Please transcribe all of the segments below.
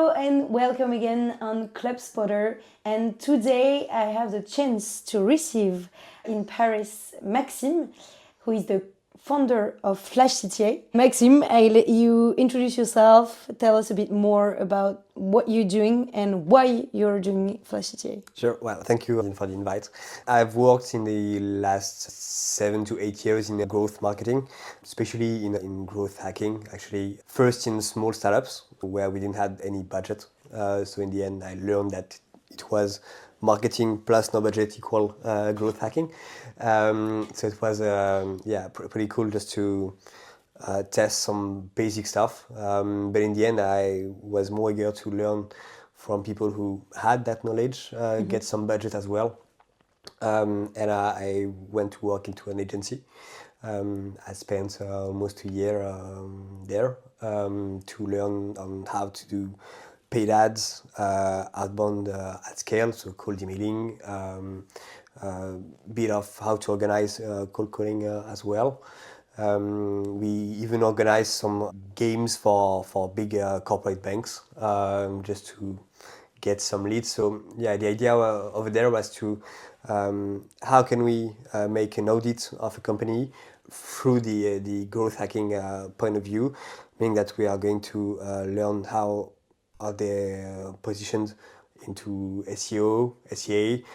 Hello and welcome again on Club Spotter. And today I have the chance to receive in Paris Maxime, who is the founder of FlashCTA. Maxime, I let you introduce yourself, tell us a bit more about what you're doing and why you're doing FlashCTA. Sure. Well, thank you for the invite. I've worked in the last 7 to 8 years in growth marketing, especially in growth hacking, actually. First in small startups where we didn't have any budget. So in the end, I learned that it was marketing plus no budget equal growth hacking. So it was, pretty cool just to test some basic stuff. But in the end, I was more eager to learn from people who had that knowledge, get some budget as well. And I went to work into an agency. I spent almost a year there to learn on how to do paid ads, outbound at scale, so cold emailing, bit of how to organize cold calling as well. We even organized some games for big corporate banks just to get some leads. So yeah, the idea over there was to how can we make an audit of a company through the growth hacking point of view, meaning that we are going to learn how are they positioned into SEO, SEA,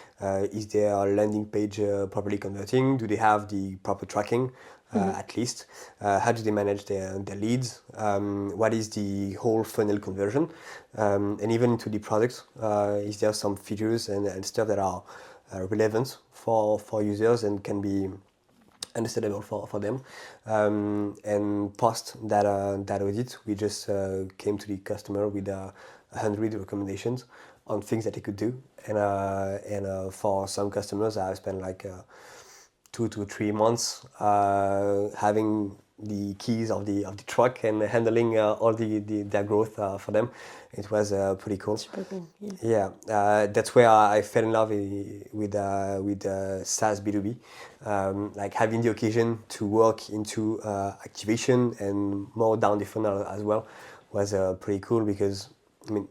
is their landing page properly converting, do they have the proper tracking at least, how do they manage their leads, what is the whole funnel conversion, and even into the product, is there some features and stuff that are relevant for users and can be understandable for them. And post that audit, we just came to the customer with 100 recommendations on things that they could do. And for some customers, I spent like 2 to 3 months having the keys of the truck and handling all their growth for them. It was pretty cool. Super cool. Yeah, that's where I fell in love with SaaS B2B. Like having the occasion to work into activation and more down the funnel as well was pretty cool because, I mean,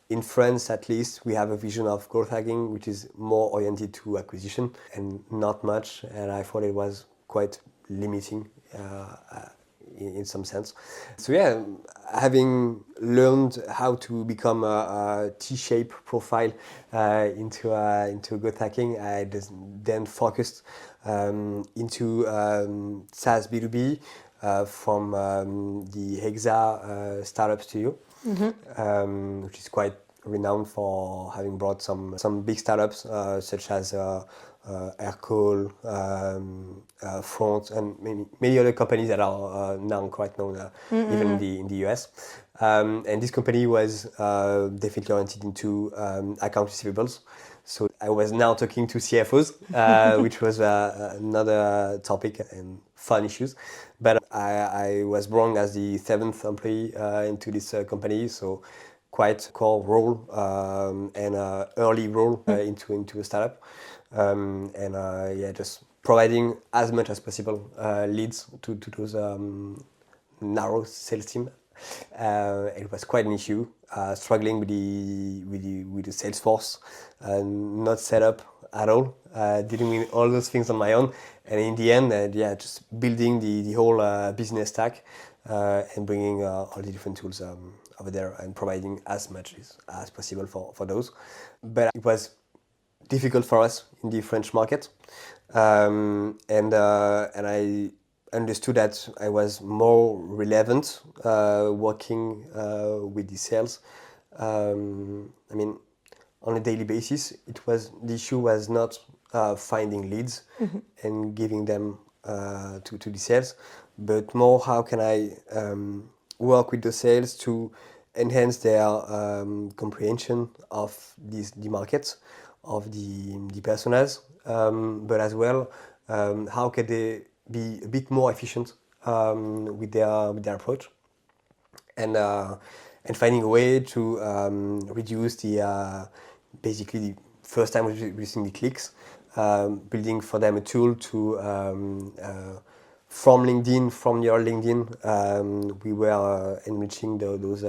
in France at least, we have a vision of growth hacking which is more oriented to acquisition and not much, and I thought it was quite limiting in some sense. So yeah, having learned how to become a T-shaped profile into growth hacking, I then focused into SaaS B2B from the Hexa startup studio, which is quite renowned for having brought some big startups such as Aircall, Front, and many other companies that are now quite known even in the US. And this company was definitely oriented into account receivables. So I was now talking to CFOs, which was another topic and fun issues. But I was brought as the 7th employee into this company, so quite core role and early role into a startup. Just providing as much as possible leads to those narrow sales team. It was quite an issue, struggling with the sales force, not set up at all, dealing with all those things on my own, and in the end, just building the whole business stack and bringing all the different tools over there and providing as much as possible for those. But it was difficult for us in the French market, and I understood that I was more relevant working with the sales. I mean, on a daily basis, the issue was not finding leads and giving them to the sales, but more how can I work with the sales to enhance their comprehension of the markets, of the personas, but as well how can they be a bit more efficient with their approach, and finding a way to reduce the basically the first time reducing the clicks, building for them a tool to from your LinkedIn, we were enriching those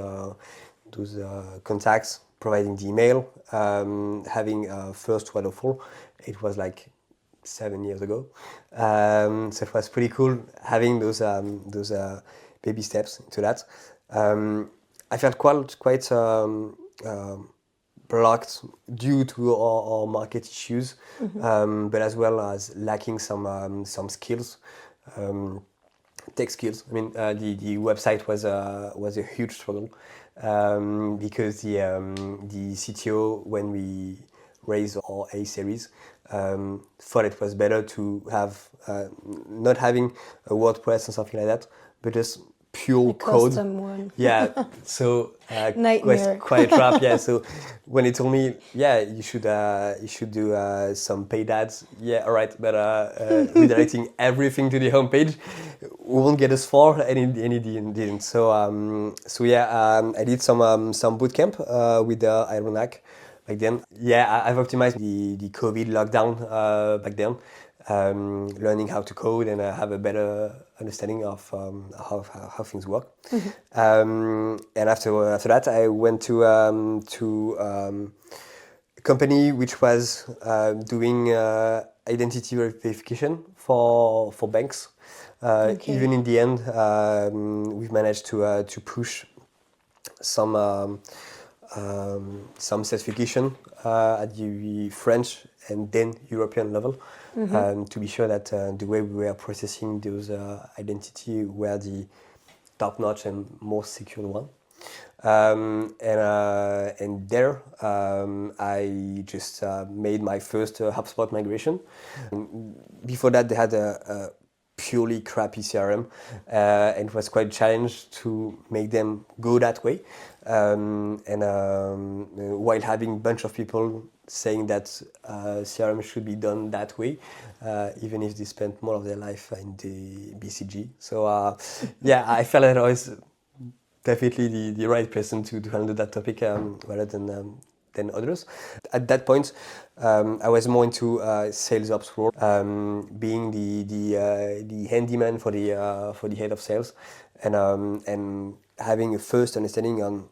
those contacts, providing the email, having a first waterfall. It was like 7 years ago. So it was pretty cool having those baby steps into that. I felt quite blocked due to our market issues, but as well as lacking some skills, tech skills. I mean, the website was a huge struggle because the CTO, when we raised our A series, thought it was better to have not having a WordPress and something like that, but just pure A code. custom one. Yeah, so Nightmare. quite trap. Yeah, so when he told me, yeah, you should do some paid ads. Yeah, all right, but redirecting everything to the homepage won't get us far, and it didn't. So yeah, I did some bootcamp with Iron Hack back then. Yeah, I've optimized the COVID lockdown back then. Learning how to code and have a better understanding of how things work. And after that, I went to a company which was doing identity verification for banks. Even in the end, we've managed to push some certification at the French and then European level, to be sure that the way we were processing those identity were the top-notch and most secure one. And there I just made my first HubSpot migration. Before that, they had a purely crappy CRM, and it was quite a challenge to make them go that way. While having a bunch of people saying that CRM should be done that way, even if they spent more of their life in the BCG. So yeah, I felt that I was definitely the right person to handle that topic rather than others. At that point, I was more into sales ops role, being the handyman for the head of sales, and having a first understanding on,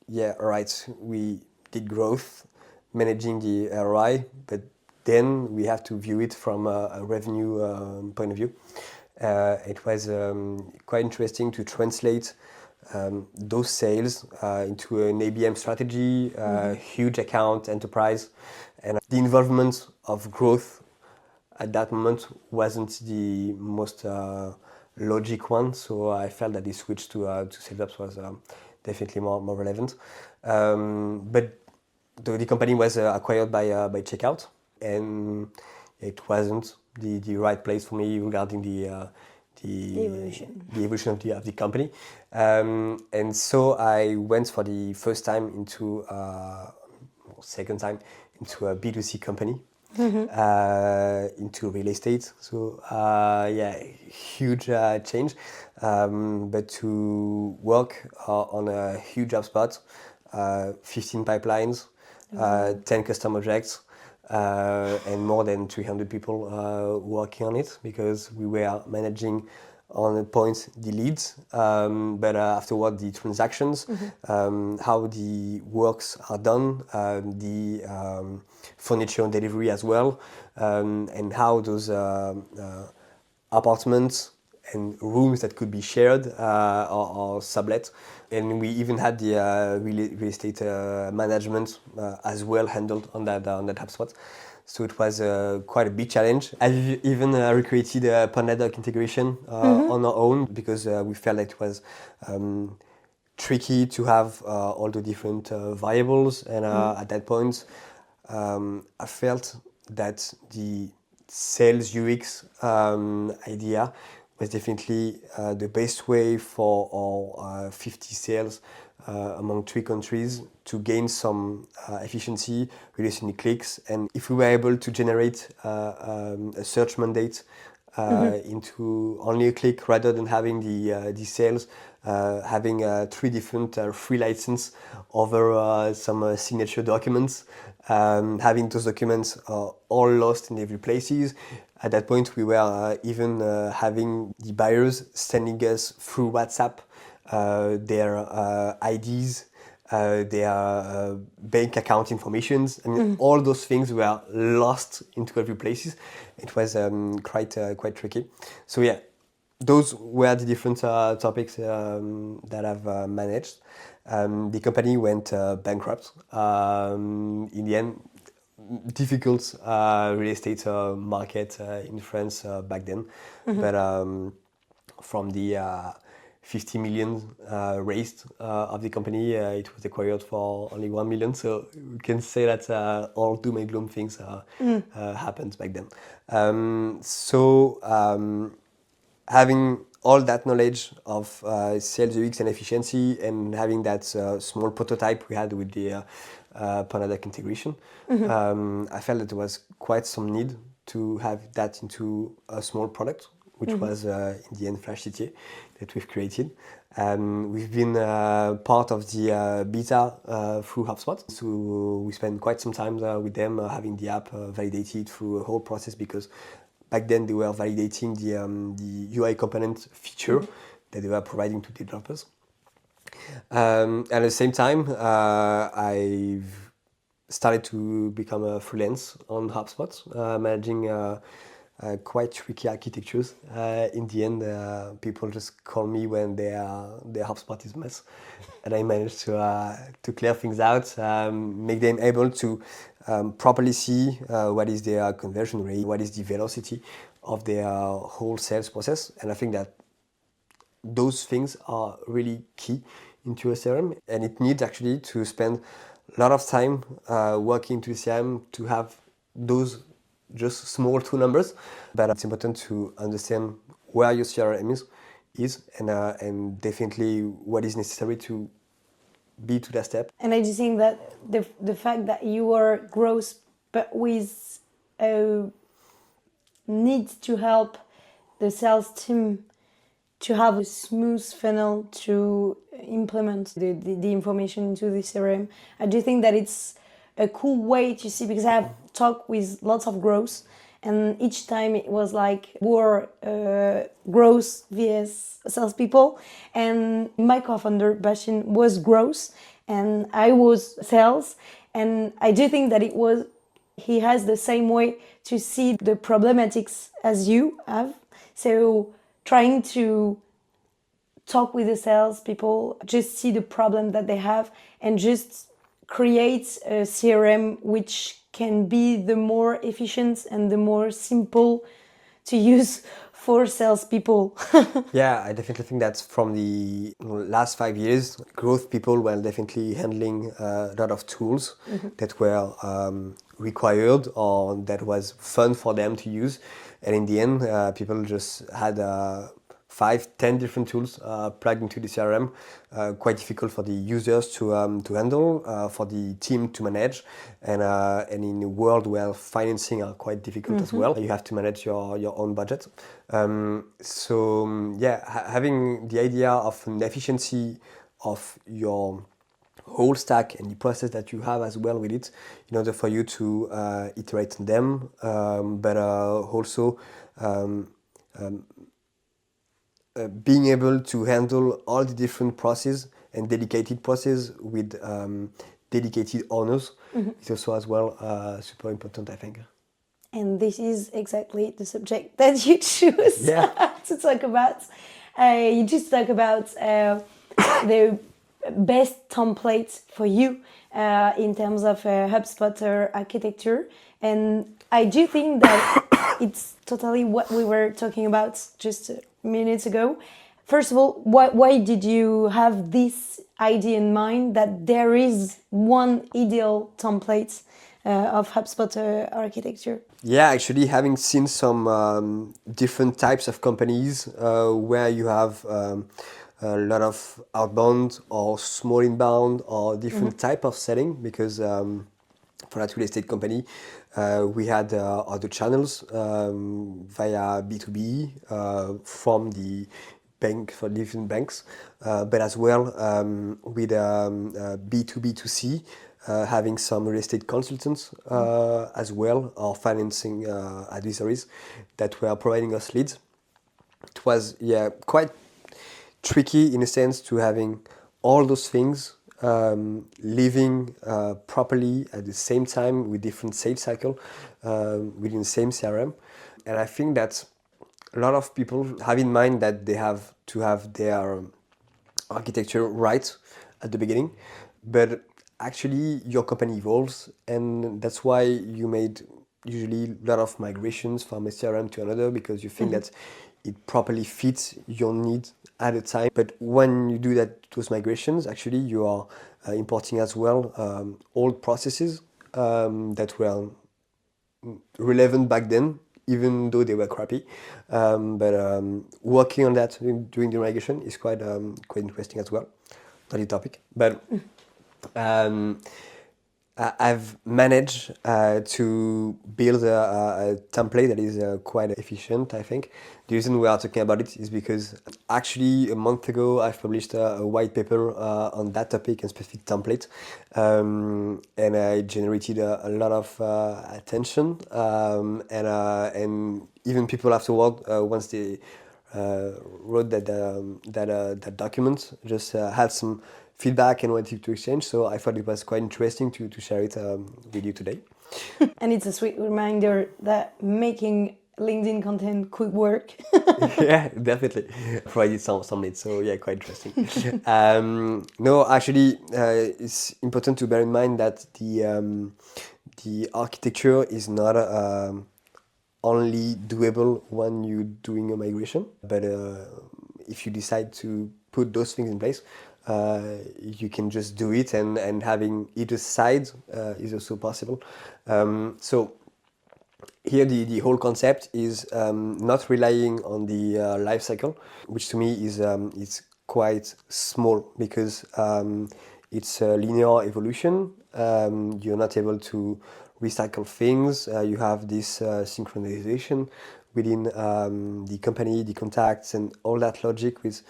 yeah, all right, we did growth, managing the ROI, but then we have to view it from a revenue point of view. It was quite interesting to translate those sales into an ABM strategy, huge account, enterprise, and the involvement of growth at that moment wasn't the most logic one. So I felt that the switch to sales ops was definitely more relevant. But the company was acquired by Checkout, and it wasn't the right place for me regarding the evolution of the company. And so I went for the first time second time into a B2C company, into real estate. So yeah, huge change. But to work on a huge HubSpot, 15 pipelines, 10 custom objects, and more than 300 people working on it, because we were managing on a point the leads, but afterward the transactions, how the works are done, the furniture and delivery as well, and how those apartments and rooms that could be shared or sublet. And we even had the real estate management as well handled on that HubSpot. So it was quite a big challenge. I've even recreated a Pandadoc integration on our own, because we felt that it was tricky to have all the different variables. And at that point, I felt that the sales UX idea was definitely the best way for our 50 sales among 3 countries to gain some efficiency, reducing the clicks. And if we were able to generate a search mandate into only a click, rather than having the sales, having 3 different free license over some signature documents, having those documents all lost in every places. At that point, we were even having the buyers sending us through WhatsApp their IDs their bank account informations, and all those things were lost into every places. It was quite tricky. So yeah, those were the different topics that I've managed. The company went bankrupt. In the end, difficult real estate market in France back then, but from the 50 million raised of the company, it was acquired for only 1 million. So we can say that all doom and gloom things happened back then. Having all that knowledge of sales UX and efficiency, and having that small prototype we had with the Panadoc integration, I felt that there was quite some need to have that into a small product, which was in the end FlashCTA that we've created. We've been part of the beta through HubSpot, so we spent quite some time with them having the app validated through a whole process, because back then they were validating the UI component feature that they were providing to developers. At the same time, I've started to become a freelance on HubSpot, managing quite tricky architectures. In the end, people just call me when their HubSpot is a mess, and I managed to clear things out, make them able to properly see what is their conversion rate, what is the velocity of their whole sales process. And I think that those things are really key into a CRM, and it needs actually to spend a lot of time working to the CRM to have those just small two numbers. But it's important to understand where your CRM is and definitely what is necessary to be to that step. And I just think that the fact that you are growth, but with a need to help the sales team to have a smooth funnel to implement the information into the CRM. I do think that it's a cool way to see, because I have talked with lots of growth, and each time it was like war, growth vs salespeople, and my co-founder Bastien was growth and I was sales, and I do think that he has the same way to see the problematics as you have. So trying to talk with the salespeople, just see the problem that they have, and just create a CRM which can be the more efficient and the more simple to use for salespeople. Yeah, I definitely think that from the last 5 years, growth people were definitely handling a lot of tools that were required or that was fun for them to use. And in the end, people just had 5-10 different tools plugged into the CRM, quite difficult for the users to handle, for the team to manage, and in a world where financing are quite difficult as well, you have to manage your own budget. Having the idea of an efficiency of your whole stack and the process that you have as well with it, in order for you to iterate on them, but also being able to handle all the different processes and dedicated processes with dedicated owners is also as well super important, I think. And this is exactly the subject that you choose to talk about. You just talk about the best template for you in terms of HubSpot architecture. And I do think that it's totally what we were talking about just minutes ago. First of all, why did you have this idea in mind that there is one ideal template of HubSpot architecture? Yeah, actually, having seen some different types of companies where you have a lot of outbound or small inbound or different type of selling, because for that real estate company, we had other channels via B2B from the bank, for different banks, but as well with B2B2C, having some real estate consultants as well, or financing advisories that were providing us leads. It was quite tricky in a sense to having all those things living properly at the same time with different sales cycle within the same CRM. And I think that a lot of people have in mind that they have to have their architecture right at the beginning, but actually your company evolves, and that's why you made usually a lot of migrations from a CRM to another, because you think that it properly fits your needs at a time. But when you do those migrations, actually you are importing as well old processes that were relevant back then, even though they were crappy. But working on that during the migration is quite interesting as well. Not the topic, but I've managed to build a template that is quite efficient, I think. The reason we are talking about it is because actually a month ago I've published a white paper on that topic and specific template, and I generated a lot of attention, and even people afterward, once they wrote that document, just had some feedback and wanted to exchange. So I thought it was quite interesting to share it with you today. And it's a sweet reminder that making LinkedIn content could work. Yeah, definitely. Provided some leads. So yeah, quite interesting. No, actually, it's important to bear in mind that the architecture is not only doable when you're doing a migration, but if you decide to put those things in place, you can just do it, and having either side is also possible. So here the whole concept is not relying on the life cycle, which to me is quite small, because it's a linear evolution. You're not able to recycle things. You have this synchronization within the company, the contacts, and all that logic, which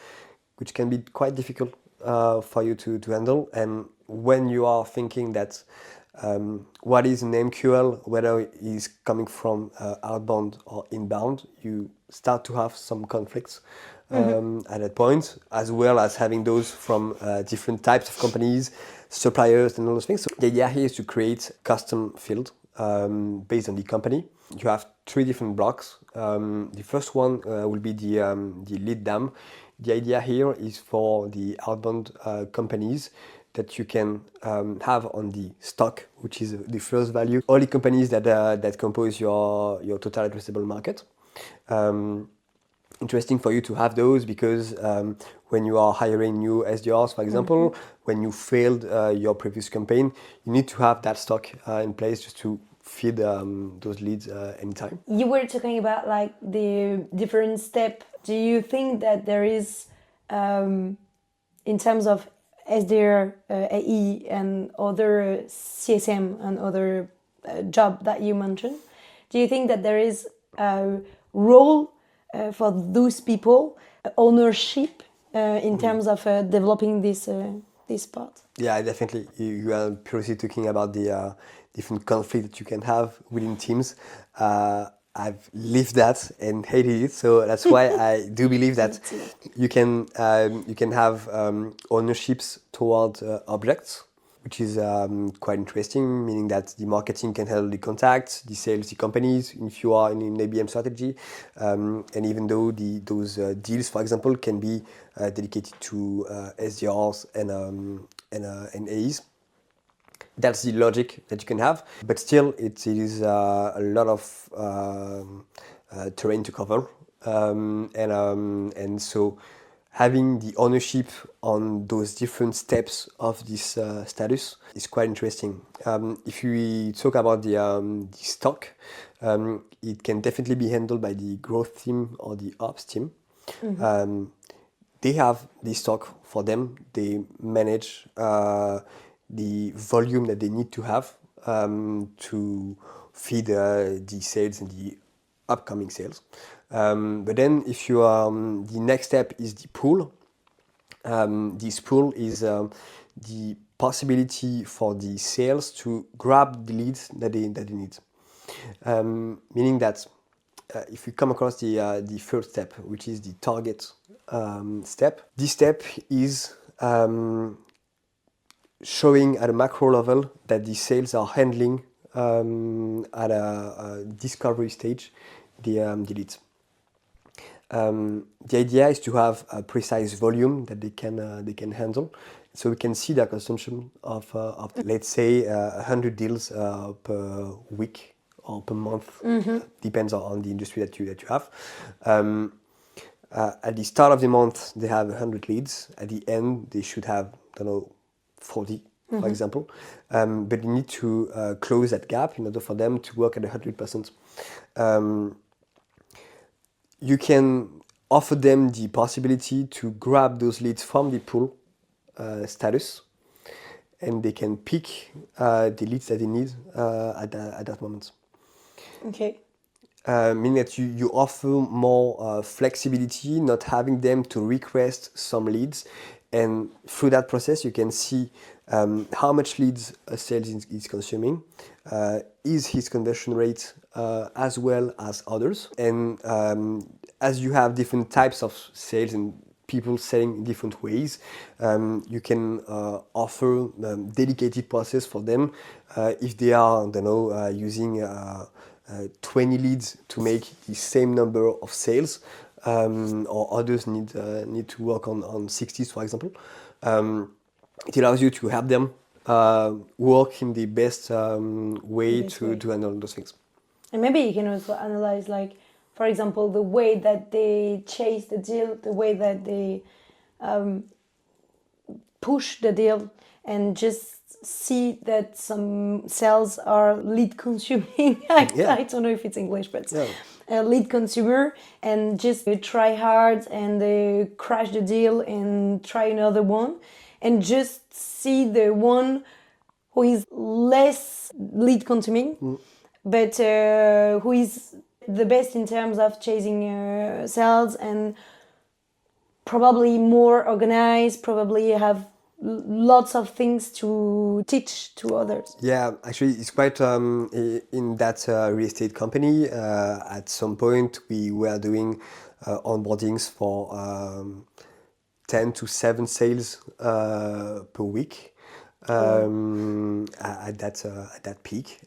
can be quite difficult for you to handle. And when you are thinking that what is an MQL, whether it is coming from outbound or inbound, you start to have some conflicts at that point, as well as having those from different types of companies, suppliers, and all those things. So the idea here is to create custom field based on the company. You have three different blocks. The first one will be the lead dam. The idea here is for the outbound companies that you can have on the stock, which is the first value. All the companies that compose your total addressable market. Interesting for you to have those, because when you are hiring new SDRs, for example, when you failed your previous campaign, you need to have that stock in place just to feed those leads anytime. You were talking about like the different step. Do you think that there is, in terms of SDR, AE, and other CSM and other job that you mentioned, do you think that there is a role for those people, ownership in terms of developing this part? Yeah, definitely. You are purely talking about the different conflict that you can have within teams. I've lived that and hated it, so that's why I do believe that you can have ownerships toward objects, which is quite interesting, meaning that the marketing can handle the contacts, the sales, the companies, if you are in an ABM strategy. And even though those deals, for example, can be dedicated to SDRs and AEs, that's the logic that you can have. But still, it is a lot of terrain to cover. And so having the ownership on those different steps of this status is quite interesting. If we talk about the stock, it can definitely be handled by the growth team or the ops team. They have the stock for them. They manage the volume that they need to have to feed the sales and the upcoming sales. But then if you the next step is the pool. This pool is the possibility for the sales to grab the leads that they need. Meaning that if we come across the first step, which is the target step, this step is showing at a macro level that the sales are handling at a discovery stage the leads. The idea is to have a precise volume that they can handle, so we can see their consumption of let's say 100 deals per week or per month, depends on the industry that you have. At the start of the month, they have 100 leads. At the end, they should have, I don't know, 40, for example. But you need to close that gap in order for them to work at 100%. You can offer them the possibility to grab those leads from the pool status, and they can pick the leads that they need at that moment. Okay. Meaning that you offer more flexibility, not having them to request some leads, and through that process you can see how much leads a sales is consuming, is his conversion rate as well as others, and as you have different types of sales and people selling in different ways, you can offer dedicated process for them if they are, I don't know, using 20 leads to make the same number of sales, or others need to work on 60s, for example. It allows you to help them work in the best way to handle those things. And maybe you can also analyze, like, for example, the way that they chase the deal, the way that they push the deal, and just see that some sales are lead consuming. I don't know if it's English, but a lead consumer, and just try hard and they crash the deal and try another one, and just see the one who is less lead consuming, but who is the best in terms of chasing sales, and probably more organized, probably have lots of things to teach to others. Yeah, actually, it's quite in that real estate company. At some point, we were doing onboardings for 10 to 7 sales per week at that peak,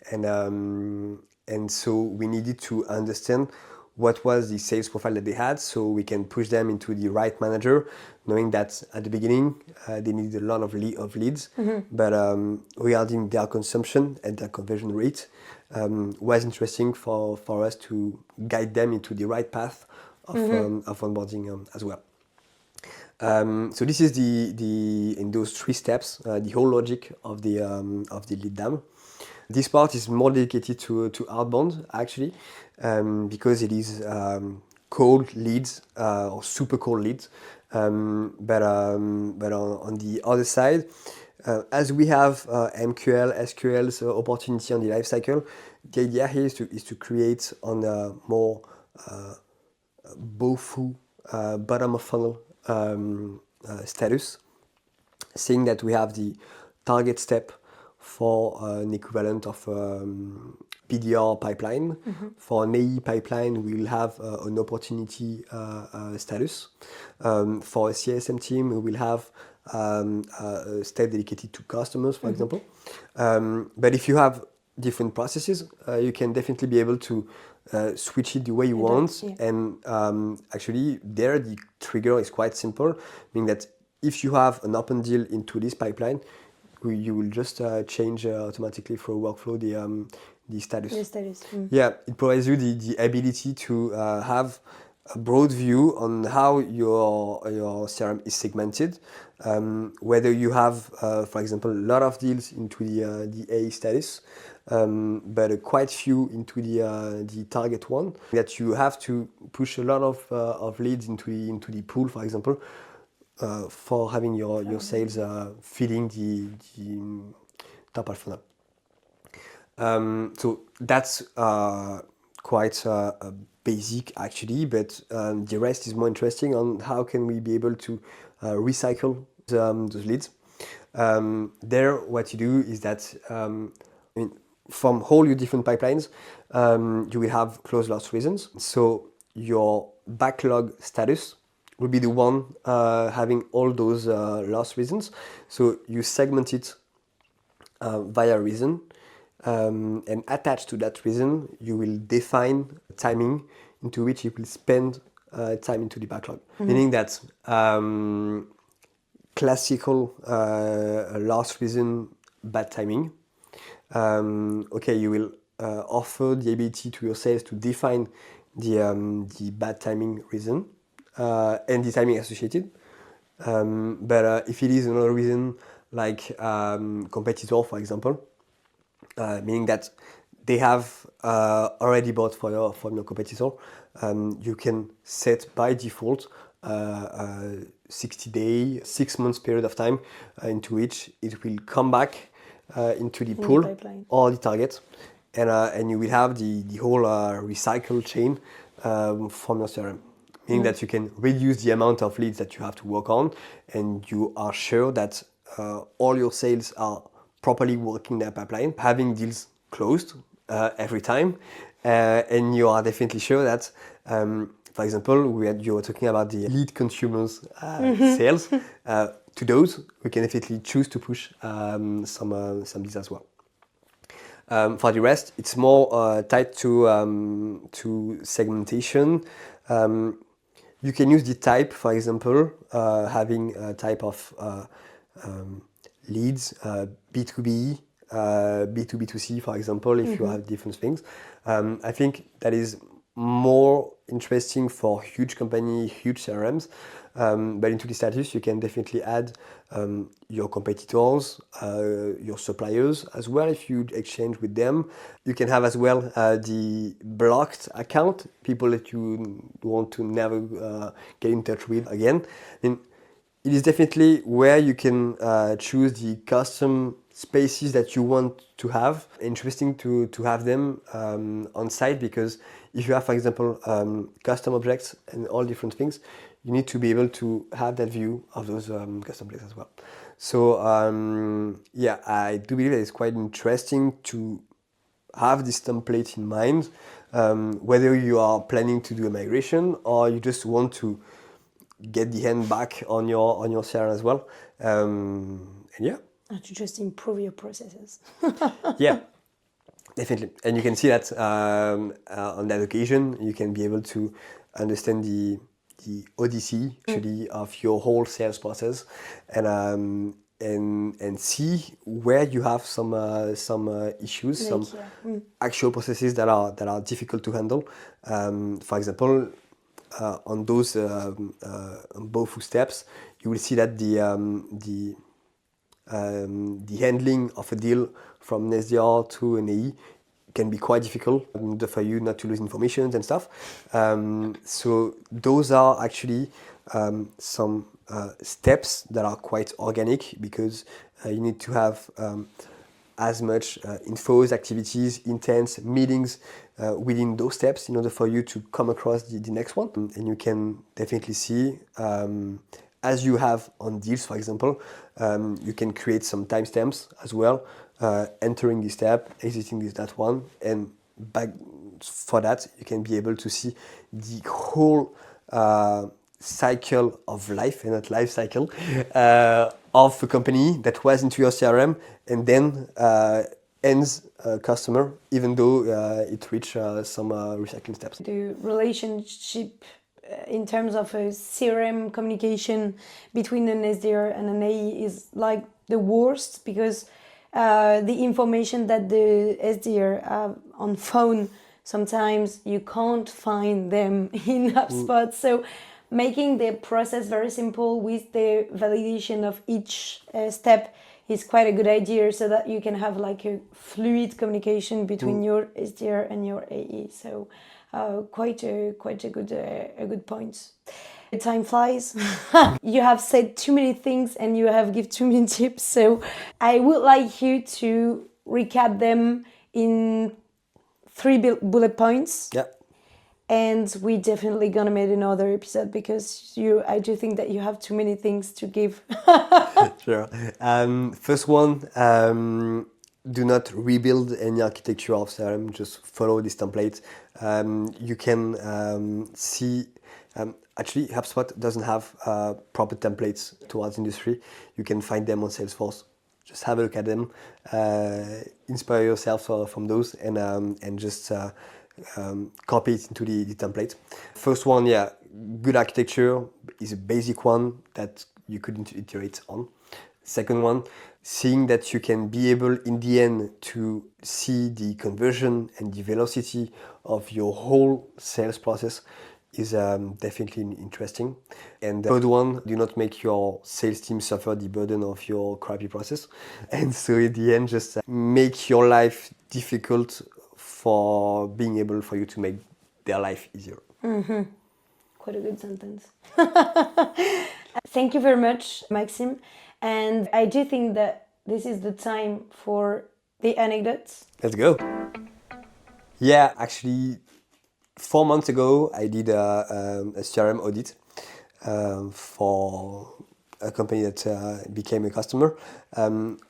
and so we needed to understand what was the sales profile that they had, so we can push them into the right manager, knowing that at the beginning they needed a lot of leads, but regarding their consumption and their conversion rate, was interesting for us to guide them into the right path of onboarding as well. So this is the in those 3 steps, the whole logic of the lead dam. This part is more dedicated to outbound, actually, because it is cold leads or super cold leads. But on the other side, as we have MQL, SQL, so opportunity on the life cycle, the idea here is to create on a more BOFU, bottom of funnel status, seeing that we have the target step for an equivalent of PDR pipeline. For an AE pipeline, we will have an opportunity status. For a CSM team, we will have a step dedicated to customers, for example. But if you have different processes, you can definitely be able to switch it the way you want. And actually, there the trigger is quite simple, meaning that if you have an open deal into this pipeline, you will just change automatically through workflow the status. The status. Yeah, it provides you the ability to have a broad view on how your CRM is segmented. Whether you have, for example, a lot of deals into the A status, but quite few into the target one. That you have to push a lot of leads into the pool, for example. For having your sales feeding the top of funnel. So that's quite basic actually, but the rest is more interesting on how can we be able to recycle those leads. There, what you do is that from all your different pipelines, you will have close loss reasons. So your backlog status will be the one having all those loss reasons. So you segment it via reason. And attached to that reason, you will define timing into which you will spend time into the backlog. Meaning that classical last reason, bad timing. Okay, you will offer the ability to your sales to define the bad timing reason and the timing associated. But if it is another reason, like competitor, for example, meaning that they have already bought from your competitor, you can set by default 60-day, 6 months period of time into which it will come back into the pool or the target, and you will have the whole recycle chain from your CRM. Meaning that you can reduce the amount of leads that you have to work on, and you are sure that all your sales are properly working their pipeline, having deals closed every time, and you are definitely sure that, for example, you were talking about the lead consumers sales. To those, we can definitely choose to push some deals as well. For the rest, it's more tied to segmentation. You can use the type, for example, having a type of leads, B2B, B2B2C, for example, if you have different things. I think that is more interesting for huge company, huge CRMs. But into the status, you can definitely add your competitors, your suppliers as well if you exchange with them. You can have as well the blocked account, people that you want to never get in touch with again. And it is definitely where you can choose the custom spaces that you want to have. Interesting to have them on site, because if you have, for example, custom objects and all different things, you need to be able to have that view of those custom objects as well. So yeah, I do believe that it's quite interesting to have this template in mind, whether you are planning to do a migration or you just want to get the hand back on your CRM as well. And yeah. And to just improve your processes. Yeah, definitely. And you can see that on that occasion, you can be able to understand the odyssey actually of your whole sales process, and see where you have some issues, some actual processes that are difficult to handle. For example, on those both steps, you will see that the handling of a deal from an SDR to an AE can be quite difficult for you not to lose information and stuff. So those are actually some steps that are quite organic, because you need to have as much infos, activities, intents, meetings within those steps in order for you to come across the next one. And you can definitely see, as you have on deals, for example, you can create some timestamps as well, entering this step, exiting that one, and back for that, you can be able to see the whole cycle of life, and not life cycle, of a company that was into your CRM and then ends customer, even though it reached some recycling steps. The relationship in terms of a CRM communication between an SDR and an AE is like the worst, because the information that the SDR have on phone, sometimes you can't find them in HubSpot. So making the process very simple with the validation of each step is quite a good idea, so that you can have like a fluid communication between your SDR and your AE. So quite a good point. Time flies. You have said too many things and you have given too many tips. So I would like you to recap them in 3 bullet points. Yeah. And we definitely gonna make another episode, because I do think that you have too many things to give. Sure. First one, do not rebuild any architecture of CRM. Just follow this template. You can see. Actually, HubSpot doesn't have proper templates towards industry. You can find them on Salesforce. just have a look at them, inspire yourself from those, and just copy it into the template. First one, yeah, good architecture is a basic one that you could iterate on. Second one, seeing that you can be able in the end to see the conversion and the velocity of your whole sales process is definitely interesting. And the third one, do not make your sales team suffer the burden of your crappy process. And so in the end, just make your life difficult for being able for you to make their life easier. Mm-hmm. Quite a good sentence. Thank you very much, Maxime. And I do think that this is the time for the anecdotes. Let's go. Yeah, actually, 4 months ago, I did a CRM audit for a company that became a customer.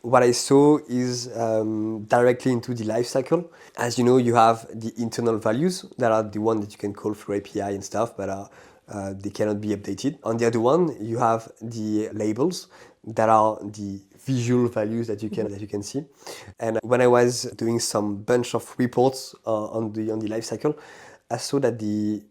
What I saw is directly into the life cycle. As you know, you have the internal values that are the one that you can call through API and stuff, but they cannot be updated. On the other one, you have the labels that are the visual values that you can see. And when I was doing some bunch of reports on the life cycle, I saw that the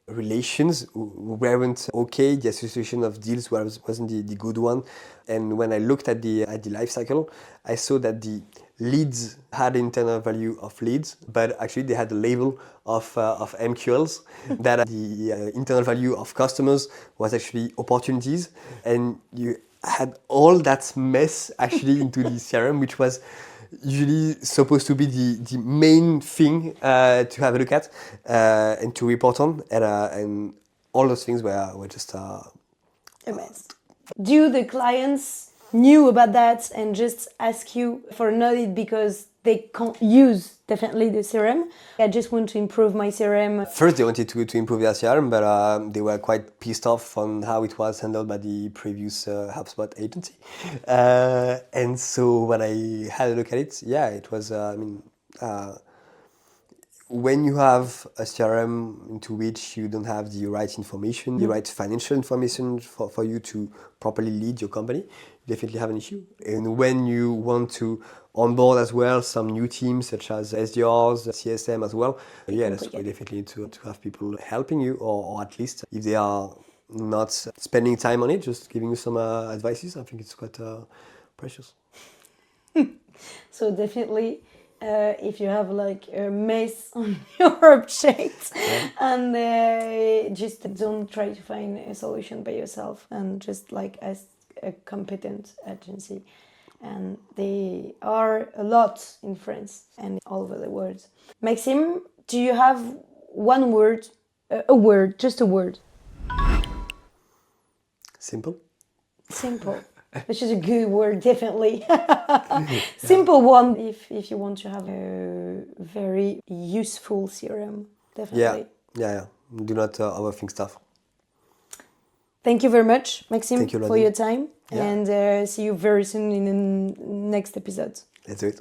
relations weren't okay. The association of deals wasn't the good one. And when I looked at the life cycle, I saw that the leads had internal value of leads, but actually they had a label of MQLs. That the internal value of customers was actually opportunities, and you had all that mess actually into the CRM, which was usually supposed to be the main thing to have a look at and to report on, and all those things were just a mess. Do the clients knew about that and just ask you for an audit because they can't use definitely the CRM? I just want to improve my CRM. First, they wanted to improve their CRM, but they were quite pissed off on how it was handled by the previous HubSpot agency. And so when I had a look at it, yeah, it was, when you have a CRM into which you don't have the right information, the right financial information for you to properly lead your company, you definitely have an issue. And when you want to onboard as well some new teams such as SDRs, CSM as well, yeah, that's why you definitely need to have people helping you, or at least if they are not spending time on it, just giving you some advices. I think it's quite precious. So definitely, if you have like a mess on your object, and just don't try to find a solution by yourself, and just like ask a competent agency. And they are a lot in France and all over the world. Maxime, do you have one word, just a word? Simple. Simple. Which is a good word, definitely. Simple one if you want to have a very useful CRM, definitely. Yeah. Do not overthink stuff. Thank you very much, Maxime, you, for your time. Yeah. And see you very soon in the next episode. Let's do it.